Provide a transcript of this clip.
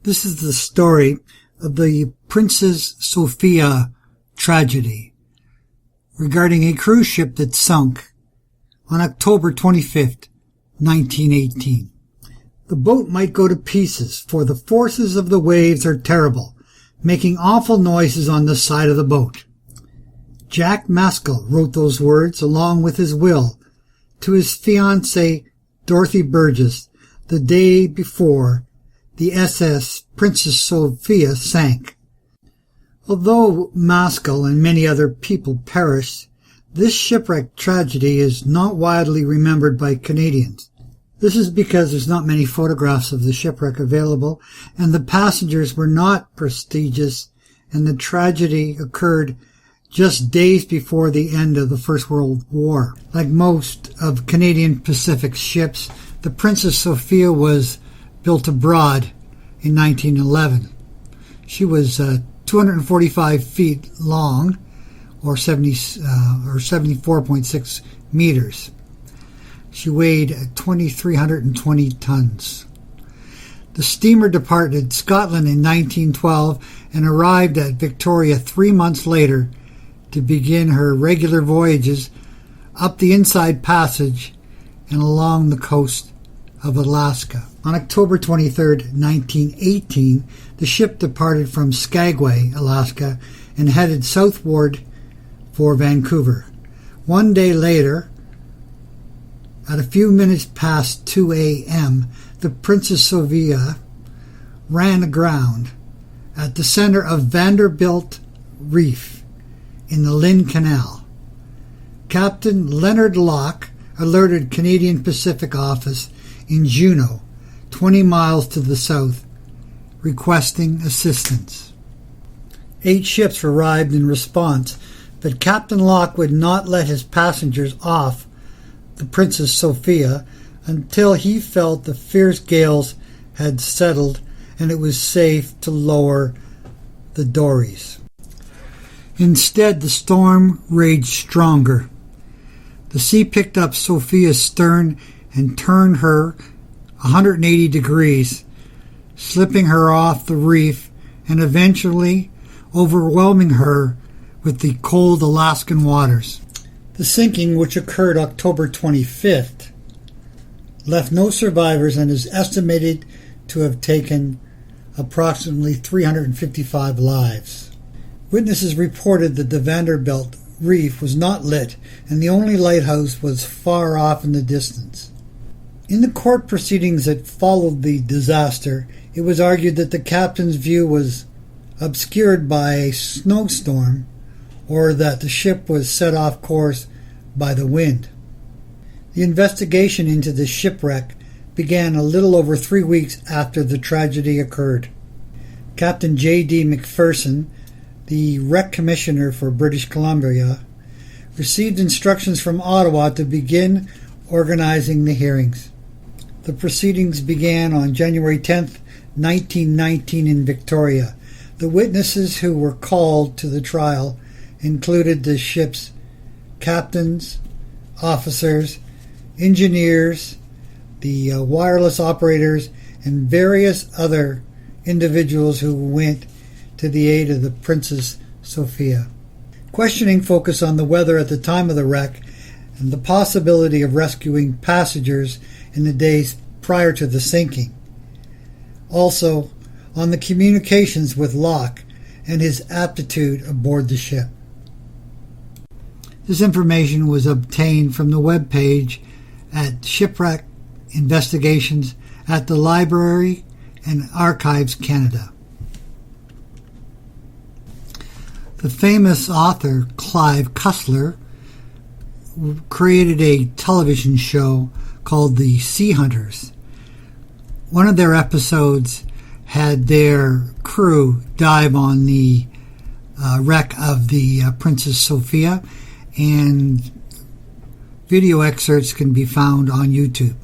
This is the story of the Princess Sophia tragedy regarding a cruise ship that sunk on October 25th, 1918. The boat might go to pieces, for the forces of the waves are terrible, making awful noises on the side of the boat. Jack Maskell wrote those words along with his will to his fiancée Dorothy Burgess the day before the SS Princess Sophia sank. Although Maskell and many other people perished, this shipwreck tragedy is not widely remembered by Canadians. This is because there's not many photographs of the shipwreck available, and the passengers were not prestigious, and the tragedy occurred just days before the end of the First World War. Like most of Canadian Pacific ships, the Princess Sophia was built abroad in 1911. She was 245 feet long, or 74.6 meters. She weighed 2,320 tons. The steamer departed Scotland in 1912 and arrived at Victoria 3 months later to begin her regular voyages up the Inside Passage and along the coast of Alaska. On October 23, 1918, the ship departed from Skagway, Alaska, and headed southward for Vancouver. 1 day later, at a few minutes past 2 a.m., the Princess Sophia ran aground at the center of Vanderbilt Reef in the Lynn Canal. Captain Leonard Locke alerted Canadian Pacific Office in Juneau, 20 miles to the south, requesting assistance. 8 ships arrived in response, but Captain Locke would not let his passengers off the Princess Sophia until he felt the fierce gales had settled and it was safe to lower the dories. Instead, the storm raged stronger. The sea picked up Sophia's stern and turned her 180 degrees, slipping her off the reef and eventually overwhelming her with the cold Alaskan waters. The sinking, which occurred October 25th, left no survivors and is estimated to have taken approximately 355 lives. Witnesses reported that the Vanderbilt Reef was not lit and the only lighthouse was far off in the distance. In the court proceedings that followed the disaster, it was argued that the captain's view was obscured by a snowstorm or that the ship was set off course by the wind. The investigation into the shipwreck began a little over 3 weeks after the tragedy occurred. Captain J.D. McPherson, the wreck commissioner for British Columbia, received instructions from Ottawa to begin organizing the hearings. The proceedings began on January 10, 1919 in Victoria. The witnesses who were called to the trial included the ship's captains, officers, engineers, the wireless operators, and various other individuals who went to the aid of the Princess Sophia. Questioning focused on the weather at the time of the wreck and the possibility of rescuing passengers in the days prior to the sinking. Also, on the communications with Locke and his aptitude aboard the ship. This information was obtained from the web page at Shipwreck Investigations at the Library and Archives Canada. The famous author Clive Cussler created a television show called The Sea Hunters. One of their episodes had their crew dive on the wreck of the Princess Sophia, and video excerpts can be found on YouTube.